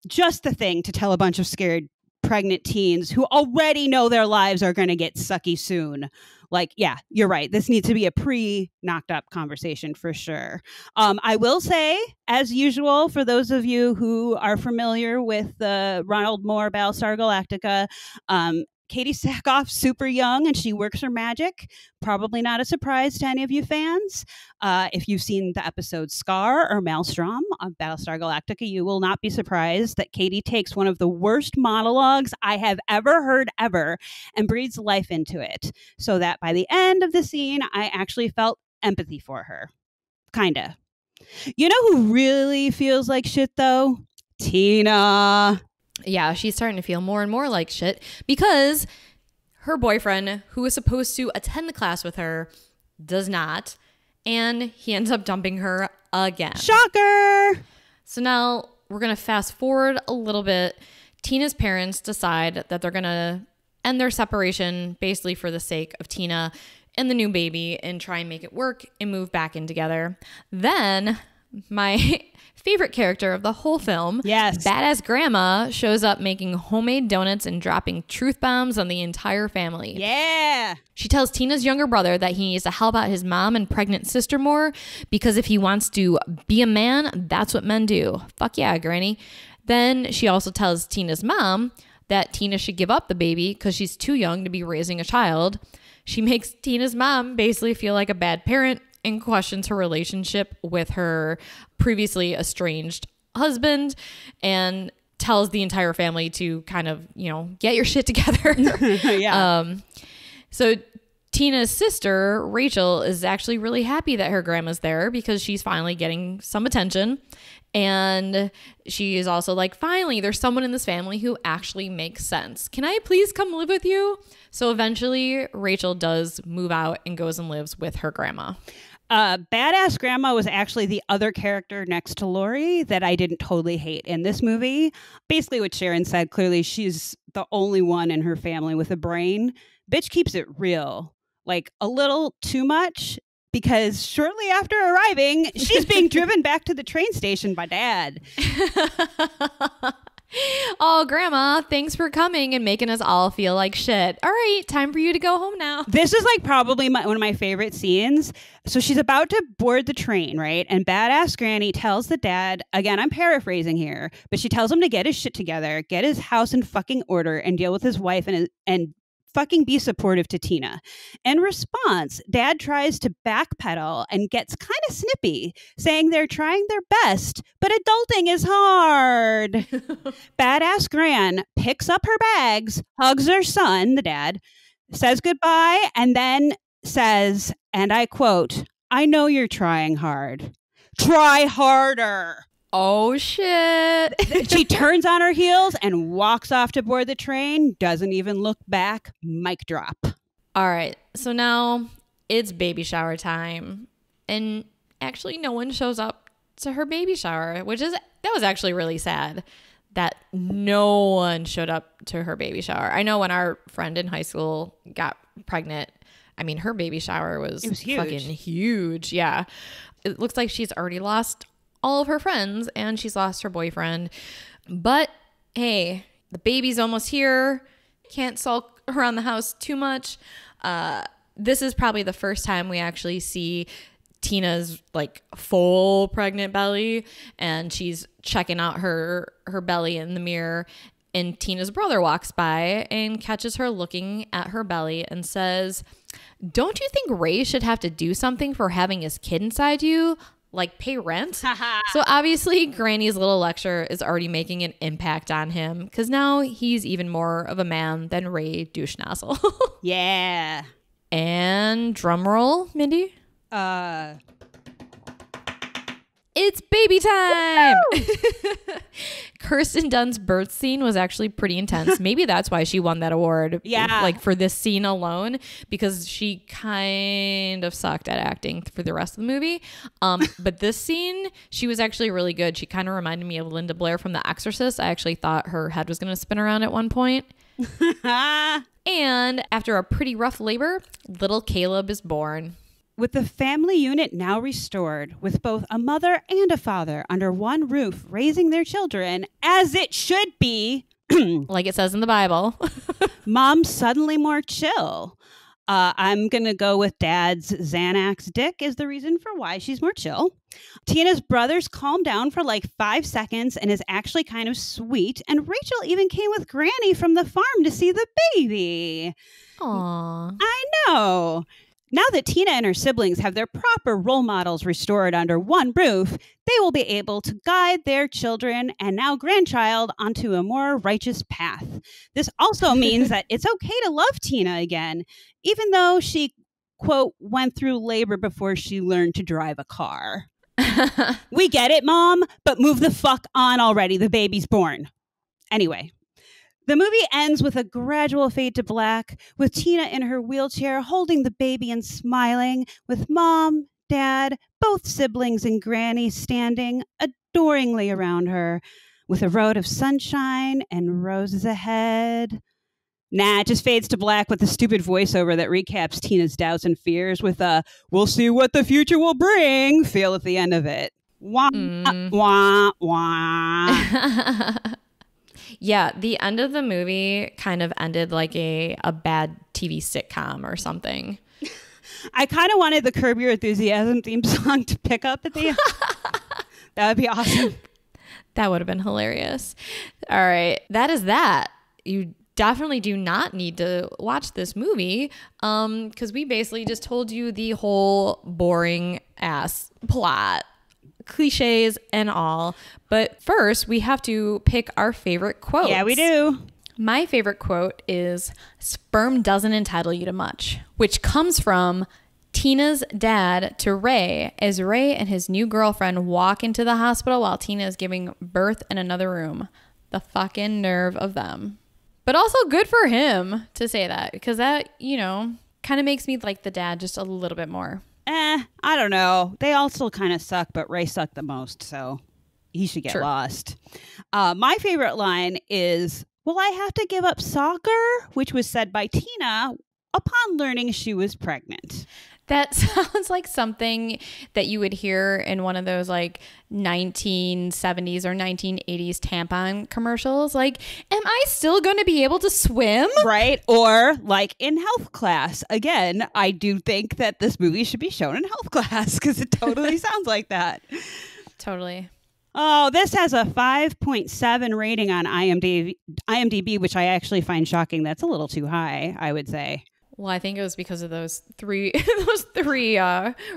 Just the thing to tell a bunch of scared pregnant teens who already know their lives are going to get sucky soon. Like, yeah, you're right. This needs to be a pre-knocked up conversation for sure. I will say, as usual, for those of you who are familiar with the Ronald Moore Battlestar Galactica, Katie Sackhoff, super young, and she works her magic. Probably not a surprise to any of you fans. If you've seen the episode Scar or Maelstrom of Battlestar Galactica, you will not be surprised that Katie takes one of the worst monologues I have ever heard ever and breathes life into it. So that by the end of the scene, I actually felt empathy for her. Kinda. You know who really feels like shit, though? Tina. Yeah, she's starting to feel more and more like shit because her boyfriend, who was supposed to attend the class with her, does not. And he ends up dumping her again. Shocker! So now we're going to fast forward a little bit. Tina's parents decide that they're going to end their separation basically for the sake of Tina and the new baby and try and make it work and move back in together. Then my favorite character of the whole film, yes, badass grandma, shows up making homemade donuts and dropping truth bombs on the entire family. Yeah. She tells Tina's younger brother that he needs to help out his mom and pregnant sister more because if he wants to be a man, that's what men do. Fuck yeah, granny. Then she also tells Tina's mom that Tina should give up the baby because she's too young to be raising a child. She makes Tina's mom basically feel like a bad parent and questions her relationship with her previously estranged husband and tells the entire family to kind of, you know, get your shit together. Yeah. So Tina's sister, Rachel, is actually really happy that her grandma's there because she's finally getting some attention. And she is also like, finally, there's someone in this family who actually makes sense. Can I please come live with you? So eventually, Rachel does move out and goes and lives with her grandma. Badass grandma was actually the other character next to Lori that I didn't totally hate in this movie. Basically what Sharon said, clearly she's the only one in her family with a brain. Bitch keeps it real, like a little too much, because shortly after arriving, she's being driven back to the train station by Dad. Oh, Grandma, thanks for coming and making us all feel like shit. All right, time for you to go home now. This is like probably one of my favorite scenes. So she's about to board the train, right? And badass Granny tells the dad, again, I'm paraphrasing here, but she tells him to get his shit together, get his house in fucking order, and deal with his wife and fucking be supportive to Tina. In response, Dad tries to backpedal and gets kind of snippy, saying they're trying their best, but adulting is hard. Badass Gran picks up her bags, hugs her son, the dad, says goodbye, and then says, and I quote, I know you're trying hard. Try harder. Oh, shit. She turns on her heels and walks off to board the train, doesn't even look back. Mic drop. All right. So now it's baby shower time. And actually, no one shows up to her baby shower, that was actually really sad that no one showed up to her baby shower. I know when our friend in high school got pregnant, I mean, her baby shower was huge. Fucking huge. Yeah. It looks like she's already lost all of her friends and she's lost her boyfriend. But hey, the baby's almost here. Can't sulk around the house too much. This is probably the first time we actually see Tina's like full pregnant belly, and she's checking out her belly in the mirror. And Tina's brother walks by and catches her looking at her belly and says, don't you think Ray should have to do something for having his kid inside you? Like pay rent? So obviously Granny's little lecture is already making an impact on him because now he's even more of a man than Ray Douche-Nozzle. Yeah. And drum roll, Mindy. It's baby time. Kirsten Dunst's birth scene was actually pretty intense. Maybe that's why she won that award. Yeah. Like for this scene alone, because she kind of sucked at acting for the rest of the movie. But this scene, she was actually really good. She kind of reminded me of Linda Blair from The Exorcist. I actually thought her head was going to spin around at one point. And after a pretty rough labor, little Caleb is born. With the family unit now restored, with both a mother and a father under one roof raising their children, as it should be, like it says in the Bible, Mom's suddenly more chill. I'm going to go with Dad's Xanax dick is the reason for why she's more chill. Tina's brothers calm down for like 5 seconds and is actually kind of sweet. And Rachel even came with Granny from the farm to see the baby. Aww. I know. Now that Tina and her siblings have their proper role models restored under one roof, they will be able to guide their children and now grandchild onto a more righteous path. This also means that it's okay to love Tina again, even though she, quote, went through labor before she learned to drive a car. We get it, Mom, but move the fuck on already. The baby's born. Anyway. The movie ends with a gradual fade to black, with Tina in her wheelchair holding the baby and smiling, with Mom, Dad, both siblings and Granny standing adoringly around her, with a road of sunshine and roses ahead. Nah, it just fades to black with the stupid voiceover that recaps Tina's doubts and fears with a, we'll see what the future will bring, feel at the end of it. Wah, wah, wah. Yeah, the end of the movie kind of ended like a bad TV sitcom or something. I kind of wanted the Curb Your Enthusiasm theme song to pick up at the end. That would be awesome. That would have been hilarious. All right, that is that. You definitely do not need to watch this movie because we basically just told you the whole boring ass plot. Cliches and all. But first, we have to pick our favorite quotes. Yeah, we do. My favorite quote is, "Sperm doesn't entitle you to much," which comes from Tina's dad to Ray as Ray and his new girlfriend walk into the hospital while Tina is giving birth in another room. The fucking nerve of them. But also good for him to say that, because that, you know, kind of makes me like the dad just a little bit more. I don't know. They all still kind of suck, but Ray sucked the most, so he should get lost. My favorite line is, "Will I have to give up soccer?" which was said by Tina upon learning she was pregnant. That sounds like something that you would hear in one of those like 1970s or 1980s tampon commercials. Like, am I still going to be able to swim? Right. Or like in health class. Again, I do think that this movie should be shown in health class because it totally sounds like that. Totally. Oh, this has a 5.7 rating on IMDb, which I actually find shocking. That's a little too high, I would say. Well, I think it was because of those three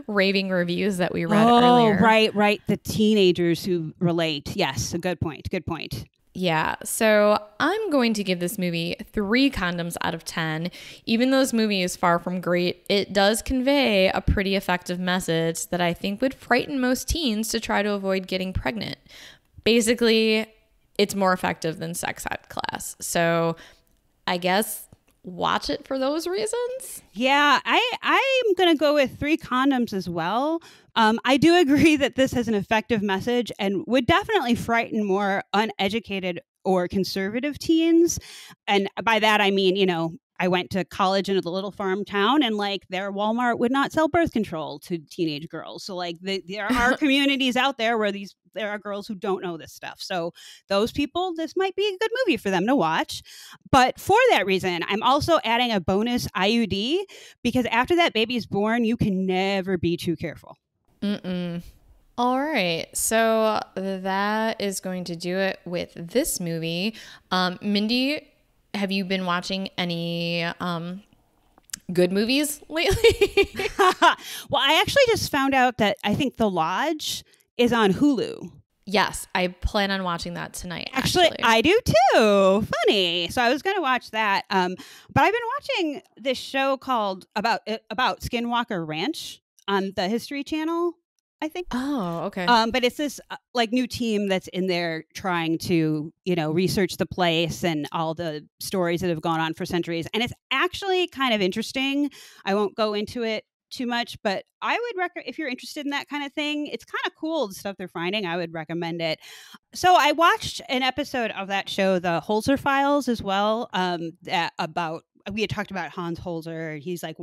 raving reviews that we read earlier. Oh, right. The teenagers who relate. Yes, a good point. Good point. Yeah. So I'm going to give this movie 3 condoms out of 10. Even though this movie is far from great, it does convey a pretty effective message that I think would frighten most teens to try to avoid getting pregnant. Basically, it's more effective than sex ed class. So I guess watch it for those reasons. Yeah, I'm going to go with 3 condoms as well. I do agree that this has an effective message and would definitely frighten more uneducated or conservative teens. And by that, I mean, you know, I went to college in a little farm town and like their Walmart would not sell birth control to teenage girls. So like there are communities out there where there are girls who don't know this stuff. So those people, this might be a good movie for them to watch. But for that reason, I'm also adding a bonus IUD because after that baby is born, you can never be too careful. All right. So that is going to do it with this movie. Mindy, have you been watching any good movies lately? Well, I actually just found out that I think The Lodge is on Hulu. Yes, I plan on watching that tonight. Actually, I do too. Funny. So I was going to watch that. But I've been watching this show called about Skinwalker Ranch on the History Channel, I think. Oh, okay. But it's this like new team that's in there trying to, you know, research the place and all the stories that have gone on for centuries. And it's actually kind of interesting. I won't go into it too much, but I would recommend, if you're interested in that kind of thing, it's kind of cool, the stuff they're finding. I would recommend it. So I watched an episode of that show, the Holzer Files, as well. We had talked about Hans Holzer. He's like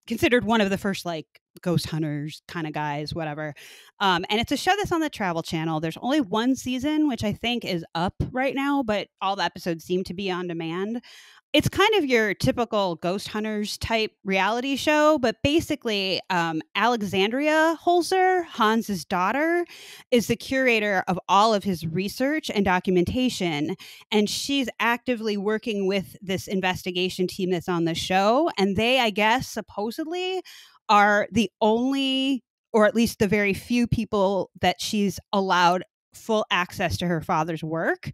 considered one of the first like ghost hunters kind of guys, whatever. And it's a show that's on the Travel Channel. There's only 1 season, which I think is up right now, but all the episodes seem to be on demand. It's kind of your typical ghost hunters type reality show, but basically Alexandria Holzer, Hans's daughter, is the curator of all of his research and documentation. And she's actively working with this investigation team that's on the show. And they, I guess, supposedly are the only, or at least the very few people that she's allowed full access to her father's work.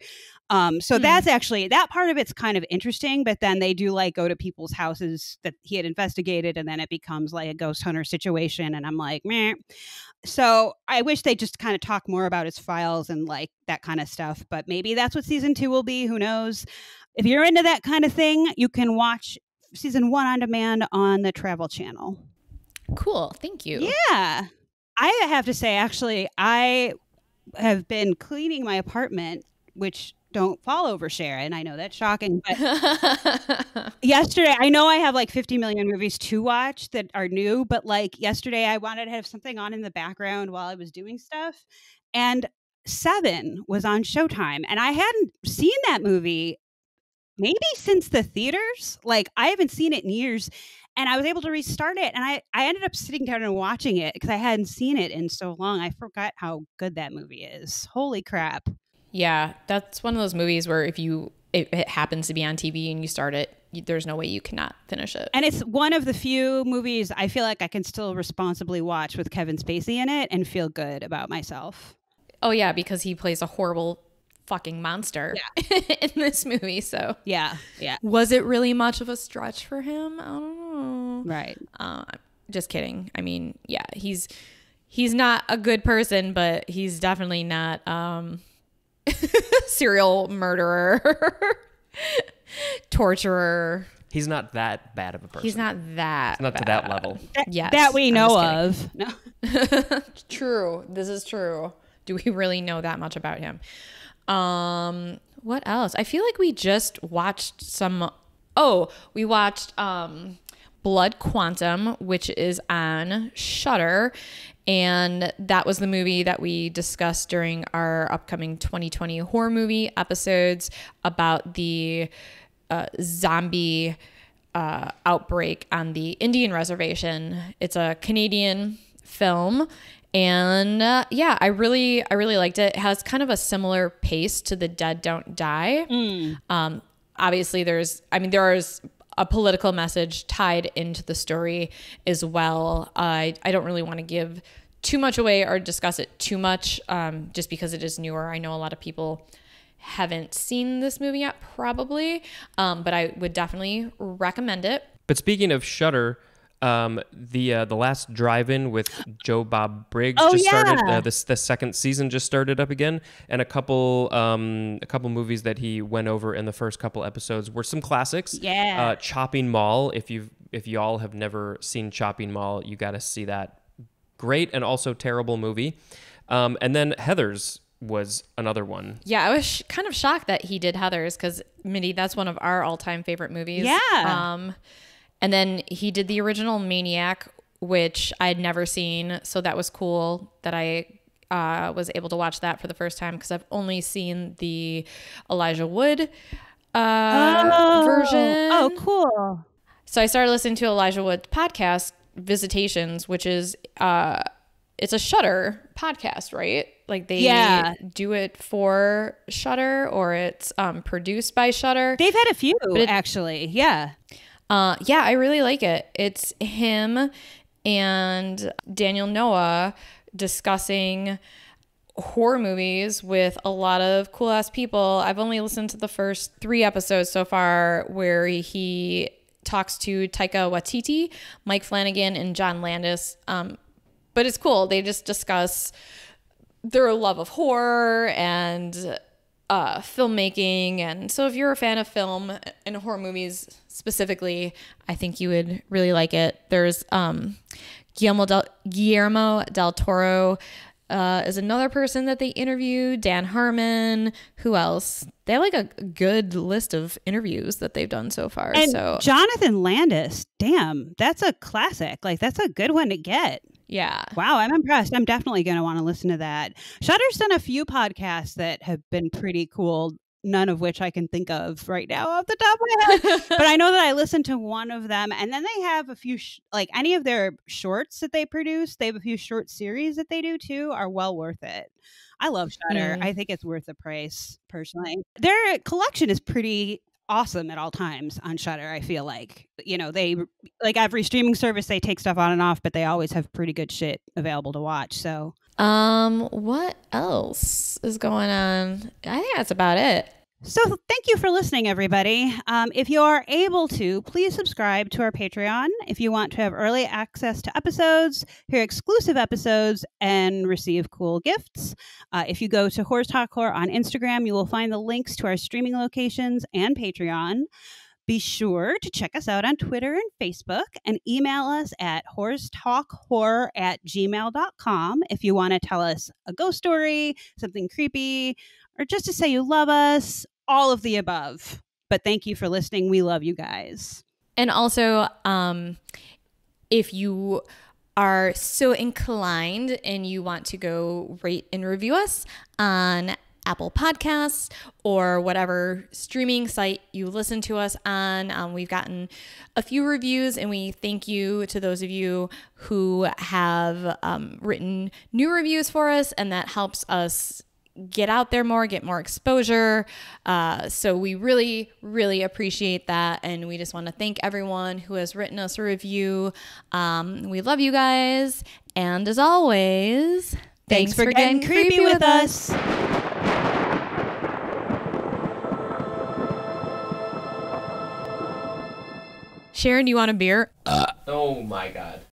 So that's actually, that part of it's kind of interesting, but then they do like go to people's houses that he had investigated and then it becomes like a ghost hunter situation. And I'm like, meh. So I wish they just kind of talk more about his files and like that kind of stuff, but maybe that's what season 2 will be. Who knows? If you're into that kind of thing, you can watch season 1 on demand on the Travel Channel. Cool. Thank you. Yeah. I have to say, actually, I have been cleaning my apartment, which don't fall over, Sharon. I know that's shocking. But yesterday, I know I have like 50 million movies to watch that are new, but like yesterday, I wanted to have something on in the background while I was doing stuff. And Seven was on Showtime. And I hadn't seen that movie maybe since the theaters. Like I haven't seen it in years. And I was able to restart it. And I ended up sitting down and watching it because I hadn't seen it in so long. I forgot how good that movie is. Holy crap. Yeah, that's one of those movies where if it happens to be on TV and you start it, there's no way you cannot finish it. And it's one of the few movies I feel like I can still responsibly watch with Kevin Spacey in it and feel good about myself. Oh, yeah, because he plays a horrible fucking monster in this movie. So Yeah. was it really much of a stretch for him? I don't know. Right. Just kidding. I mean, yeah, he's not a good person, but he's definitely not serial murderer, torturer. He's not that bad of a person. He's not that. It's not to that level. Yes, That we I'm know just of. No. True. This is true. Do we really know that much about him? What else? I feel like we just watched we watched Blood Quantum, which is on Shudder, and that was the movie that we discussed during our upcoming 2020 horror movie episodes about the zombie outbreak on the Indian reservation. It's a Canadian film, and I really liked it. It has kind of a similar pace to The Dead Don't Die. Obviously there is a political message tied into the story as well. I don't really want to give too much away or discuss it too much, just because it is newer. I know a lot of people haven't seen this movie yet, probably, but I would definitely recommend it. But speaking of Shudder, the last drive-in with Joe Bob Briggs started. The second season just started up again, and a couple movies that he went over in the first couple episodes were some classics. Yeah. Chopping Mall. If you all have never seen Chopping Mall, you got to see that. Great and also terrible movie. And then Heathers was another one. Yeah, I was kind of shocked that he did Heathers, because Mindy, that's one of our all-time favorite movies. Yeah. And then he did the original Maniac, which I had never seen, so that was cool that I was able to watch that for the first time, because I've only seen the Elijah Wood version. Oh, cool. So I started listening to Elijah Wood's podcast, Visitations, which is it's a Shudder podcast, right? Like they do it for Shudder, or it's produced by Shudder. They've had a few, actually. Yeah. I really like it. It's him and Daniel Noah discussing horror movies with a lot of cool ass people. I've only listened to the first 3 episodes so far, where he talks to Taika Waititi, Mike Flanagan, and John Landis. But it's cool. They just discuss their love of horror and filmmaking. And so if you're a fan of film and horror movies specifically, I think you would really like it. There's Guillermo del Toro is another person that they interviewed. Dan Harmon. Who else? They have like a good list of interviews that they've done so far. And so Jonathan Landis, damn, that's a classic. Like, that's a good one to get. Yeah. Wow, I'm impressed. I'm definitely going to want to listen to that. Shudder's done a few podcasts that have been pretty cool, none of which I can think of right now off the top of my head. But I know that I listened to one of them, and then they have a few, like any of their shorts that they produce, they have a few short series that they do too, are well worth it. I love Shudder. I think it's worth the price, personally. Their collection is pretty awesome at all times on Shudder. I feel like, they, like every streaming service, they take stuff on and off, but they always have pretty good shit available to watch. So what else is going on? I think that's about it. So thank you for listening, everybody. If you are able to, please subscribe to our Patreon if you want to have early access to episodes, hear exclusive episodes, and receive cool gifts. If you go to Horrors Talk Horror on Instagram, you will find the links to our streaming locations and Patreon. Be sure to check us out on Twitter and Facebook, and email us at whorestalkhorror@gmail.com if you want to tell us a ghost story, something creepy, or just to say you love us, all of the above. But thank you for listening. We love you guys. And also, if you are so inclined and you want to go rate and review us on Apple Podcasts or whatever streaming site you listen to us on, we've gotten a few reviews, and we thank you to those of you who have written new reviews for us, and that helps us get out there more, get more exposure. So we really, really appreciate that. And we just want to thank everyone who has written us a review. We love you guys. And as always, thanks for getting creepy with us. Sharon, do you want a beer? Oh my God.